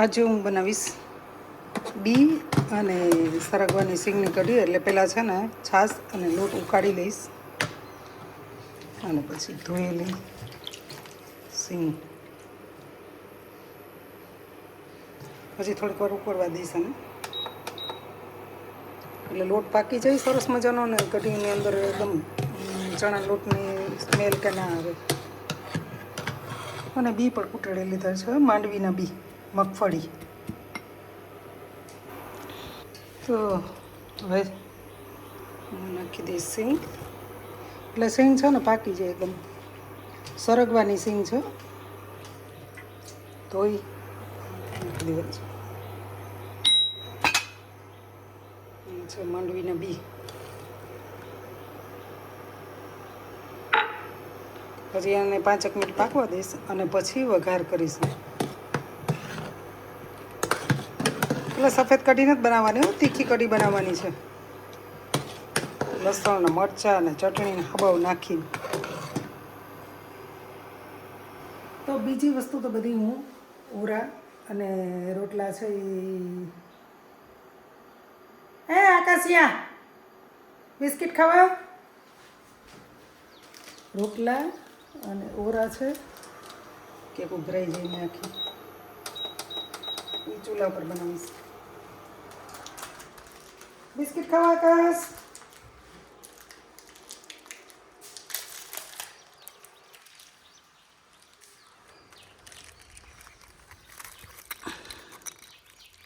આજે હું બનાવીશ બી અને સરગવાની સિંગની કઢી. એટલે પહેલાં છે ને છાશ અને લોટ ઉકાળી લઈશ અને પછી ધોયેલી સિંગ પછી થોડીક વાર ઉકળવા દઈશ અને એટલે લોટ પાકી જાય સરસ મજાનો ને કઢીની અંદર એકદમ ચણા લોટની સ્મેલ કે ના આવે. અને બી પણ કૂટેલી લીધા છે, માંડવીના બી, મગફળી. તો હવે નાખી દઈશ સિંગ. એટલે સિંગ છે ને પાકી જાય એકદમ. સરગવાની સિંગ છે, ધોઈ નાખી દેવાની છે માંડવીના બી. પછી એને 5 મિનિટ પાકવા દઈશ અને પછી વઘાર કરીશું. એટલે સફેદ કઢી નથી બનાવવાની, તીખી કઢી બનાવવાની છે. લસણ ને મરચાં અને ચટણી હબાવ નાખીને. તો બીજી વસ્તુ તો બધી હું ઓરા અને રોટલા છે એ આકાશિયા બિસ્કિટ ખાવા. રોટલા અને ઓરા છે કે ઉભરાઈ જઈને નાખી એ ચૂલા પર બનાવીશ. બિસ્કિટ ખાવા આકાશ.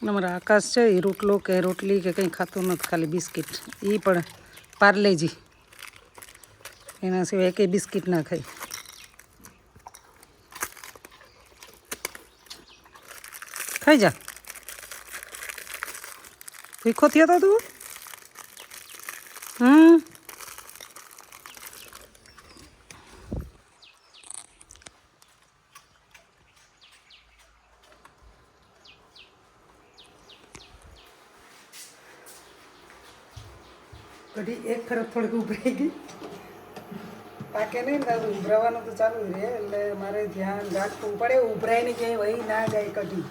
અમારા આકાશ છે એ રોટલો કે રોટલી કે કંઈ ખાતું નથી, ખાલી બિસ્કિટ. એ પણ પાર્લેજી, એના સિવાય કંઈ બિસ્કિટ ના ખાય. ખાઈ જા. ભીખો થયો હતો તું? કઢી એક તરફ થોડીક ઉભરાઈ ગઈ. પાકે નહીં ને દાદુ, ઉભરાવાનું તો ચાલુ જ રહે. એટલે મારે ધ્યાન રાખવું પડે, ઉભરાય ને ક્યાંય વહી ના જાય કઢી.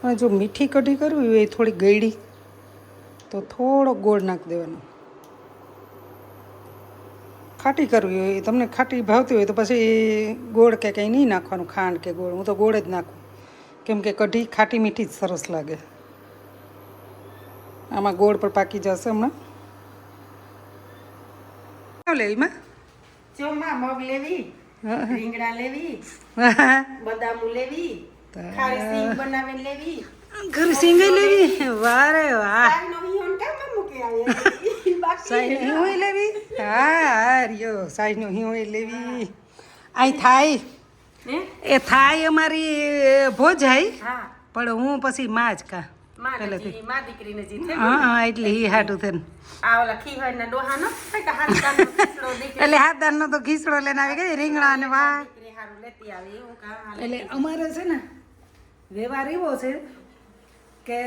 અને જો મીઠી કઢી કરવી હોય થોડી ગળી તો થોડો ગોળ નાખી દેવાનો. ખાટી કરવી હોય, તમને ખાટી ભાવતી હોય તો પછી ગોળ કે કંઈ નહીં નાખવાનું, ખાંડ કે ગોળ. હું તો ગોળ જ નાખું, કેમ કે કઢી ખાટી મીઠી જ સરસ લાગે. આમાં ગોળ પર પાકી જશે હમણાં. લેવીમાં ચોમા મગ લેવી, રીંગણા લેવી, બદામ લેવી, ખારી સિંગ બનાવીને લેવી, ઘરે સિંગ લેવી. વારે વાહ. સાઈનો હિયોન કેમ મૂકી આવી સાઈનો હિયોય લેવી. હા રિયો સાઈનો હિયોય લેવી. અહીં થાય એ થાય અમારી ભોજાઈ, પણ હું પછી માં જ કા પહેલેથી માં દીકરીને જીતે. હા એટલે એ હાટું થઈને આ ઓલા ખીહરના ડોહાનો કે હાથદાનનો ખીસડો દીકરી, એટલે હાથદાનનો તો ખીસડો લઈને આવી ગઈ. રીંગણા અને વાહ દીકરી હારું લેતી આવી એવું કા. એટલે અમારે છે ને વ્યવહાર એવો છે કે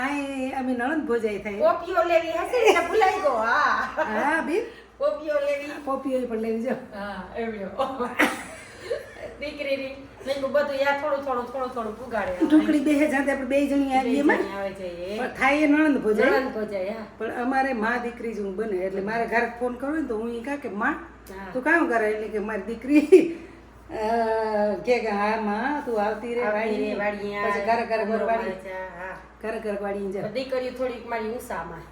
અહીં અમે નણંદ ભોજાઈ થાય. પોપીઓ લેવી હશે ને ભૂલાઈ ગયો. હા હા બી પોપીઓ લેવી, પોપીઓ પણ લેવી જો. હા એવડ્યો દીકરીની નહીં બધું યા થોડું પુગાડે. ઢોકળી બે જાતે આપણે બે જણી આવીએ માં આવે છે એ પણ થાય એ નણંદ ભોજાઈ. નણંદ ભોજાઈ. હા પણ અમારે માં દીકરી જ હું બને. એટલે મારે ઘરે ફોન કરવો ને તો હું એ કહા કે માં તું કામ કરે. એટલે કે મારી દીકરી કે હા માં તું આવતી રે વાડી વાડી પછી ઘરે ઘરે વાડી હા ઘરે ઘરે વાડી જા. દીકરીઓ થોડીક મારી ઊંસામાં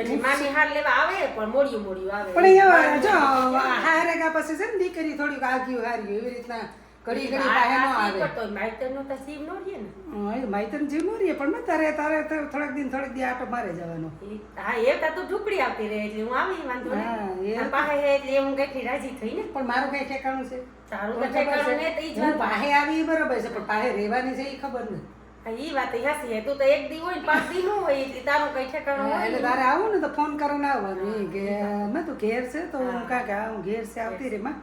એટલે મામી હાર લેવા આવે પણ મોડિયું આવે. પણ અહીંયા જો હારે ગા પછી છે ને દીકરી થોડીક આગિયું હાર્યું એવી રીતના ઘડી ઘડી પાસે ન આવે. માઈતરનો તો સીવ નો રહે ને. માઈતર જીવ નો રહીએ પણ તારે થોડાક દી આટો મારે જવાનો. હા એ તો ઢુકડી આવતી રહે એટલે હું આવી વાંધો નહીં. પાસે એટલે હું કઈ રાજી થઈ ને. પણ મારું કઈ ઠેકાણું છે? તારું તો ઠેકાણું ને તો ઈ જ પાસે આવી બરોબર છે પણ પાસે રહેવાની છે એ ખબર નહીં. ઈ વાત હાસી. તું તો એક દી હોય 5 દી નો હોય એટલે તારું કઈ ઠેકાણું હોય. એટલે તારે આવું ને તો ફોન કરીને આવવાનું કે મેં તું ઘેર છે તો હું કા કે હું ઘેર છે આવતી રે માં.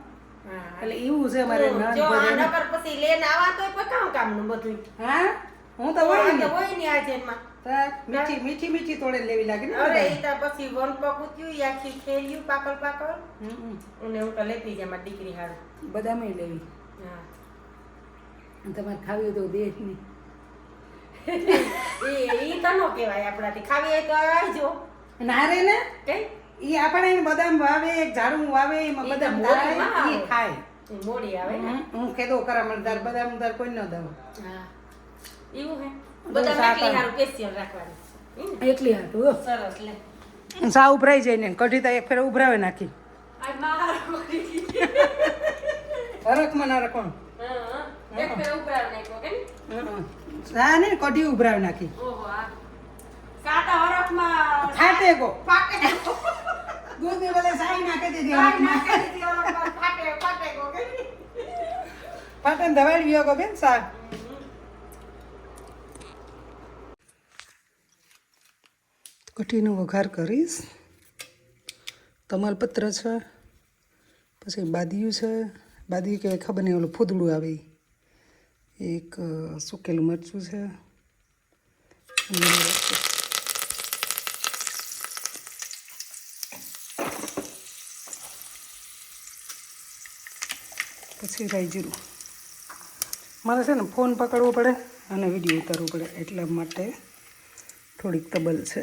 એટલે એવું છે મારે જો આ નકર પછી લેન આવા તો કામ નું બધું. હા હું તો હોય ને હોય ને આજે માં મીઠી મીઠી મીઠી તોડે લેવી લાગે ને અરે ઈ તો પછી વન પકું થયું ઈ આખી ખેલ્યું પાકલ પાકલ અને હું તો લેતી જાય મારી દીકરી હારું બદામે લેવી હા તમારે ખાવી હોય તો દેશ નહીં ઈ તો નો કહેવાય આપણાથી ખાવી હોય તો આવજો ના રે ને કઈ ઈ આપણે બદામ વાવે ઝાડું વાવે એમાં બદામ થાય ઈ ખાય ઈ મોડી આવે ને હું કેદો કરા મળદાર બદામ ઉદાર કોઈ ન દઉં હા એવું હે બધા માટલી હારું સ્પેશિયલ રાખવાની એટલી હાટું સરસ લે સા ઉભરાઈ જાય ને કઢી તો એક ફેર ઉભરાવે નાખી આ માર કરી હરખમાં ના રખણ હા એક ફેર ઉભરાવ નાખ્યો કે સા ને કઢી ઉભરાવે નાખી ઓહો આ સાટા હરખમાં ફાટે ગો ફાટે દૂધ ને બલે સાઈ નાખી દીધી નાખી દીધી ફાટે ગો કે ફાટે ને દવાઈ વિયો ગો બેન સા કઢીનો વઘાર કરીશ તમાલપત્ર છે પછી બાદિયું છે બાદિયું કે ખબર નહીં ઓલું ફૂદડું આવે એક સૂકેલું મરચું છે પછી રાઈ જીરું મારે છે ને ફોન પકડવો પડે અને વિડીયો ઉતારવો પડે એટલા માટે થોડીક તબલ છે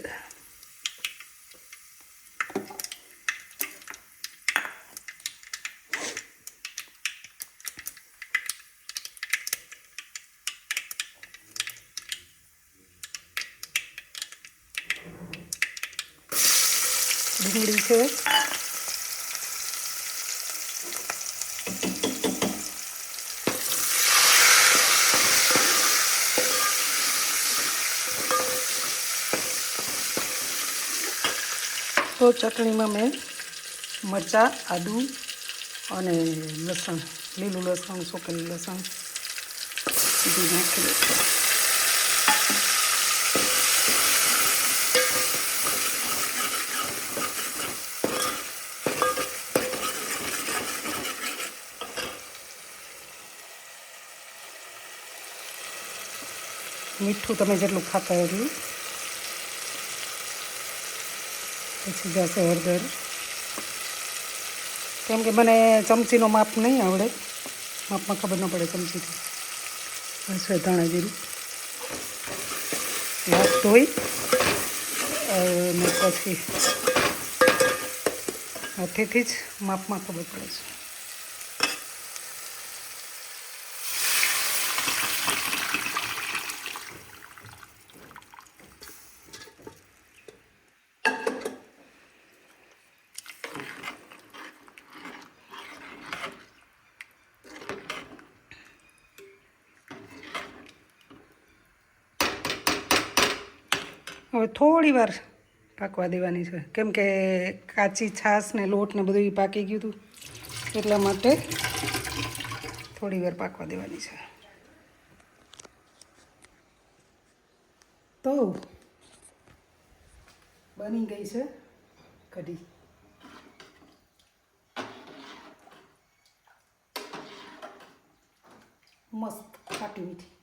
ડુંગળી છે તો ચટણીમાં મેં મરચાં આદુ અને લસણ લીલું લસણ સૂકેલું લસણ બધું નાખેલું મીઠું તમે જેટલું ખાતા હોય એટલું પછી જશે હળદર કેમ કે મને ચમચીનો માપ નહીં આવડે માપમાં ખબર ન પડે ચમચીથી હશે ધાણા જીરું હાથ ધોઈ અને પછી હાથેથી જ માપમાં ખબર પડે છે હવે થોડી વાર પાકવા દેવાની છે કેમ કે કાચી છાશ ને લોટ ને બધું પાકી ગયું હતું એટલા માટે થોડી વાર પાકવા દેવાની છે તો બની ગઈ છે કઢી મસ્ત ખાટી મીઠી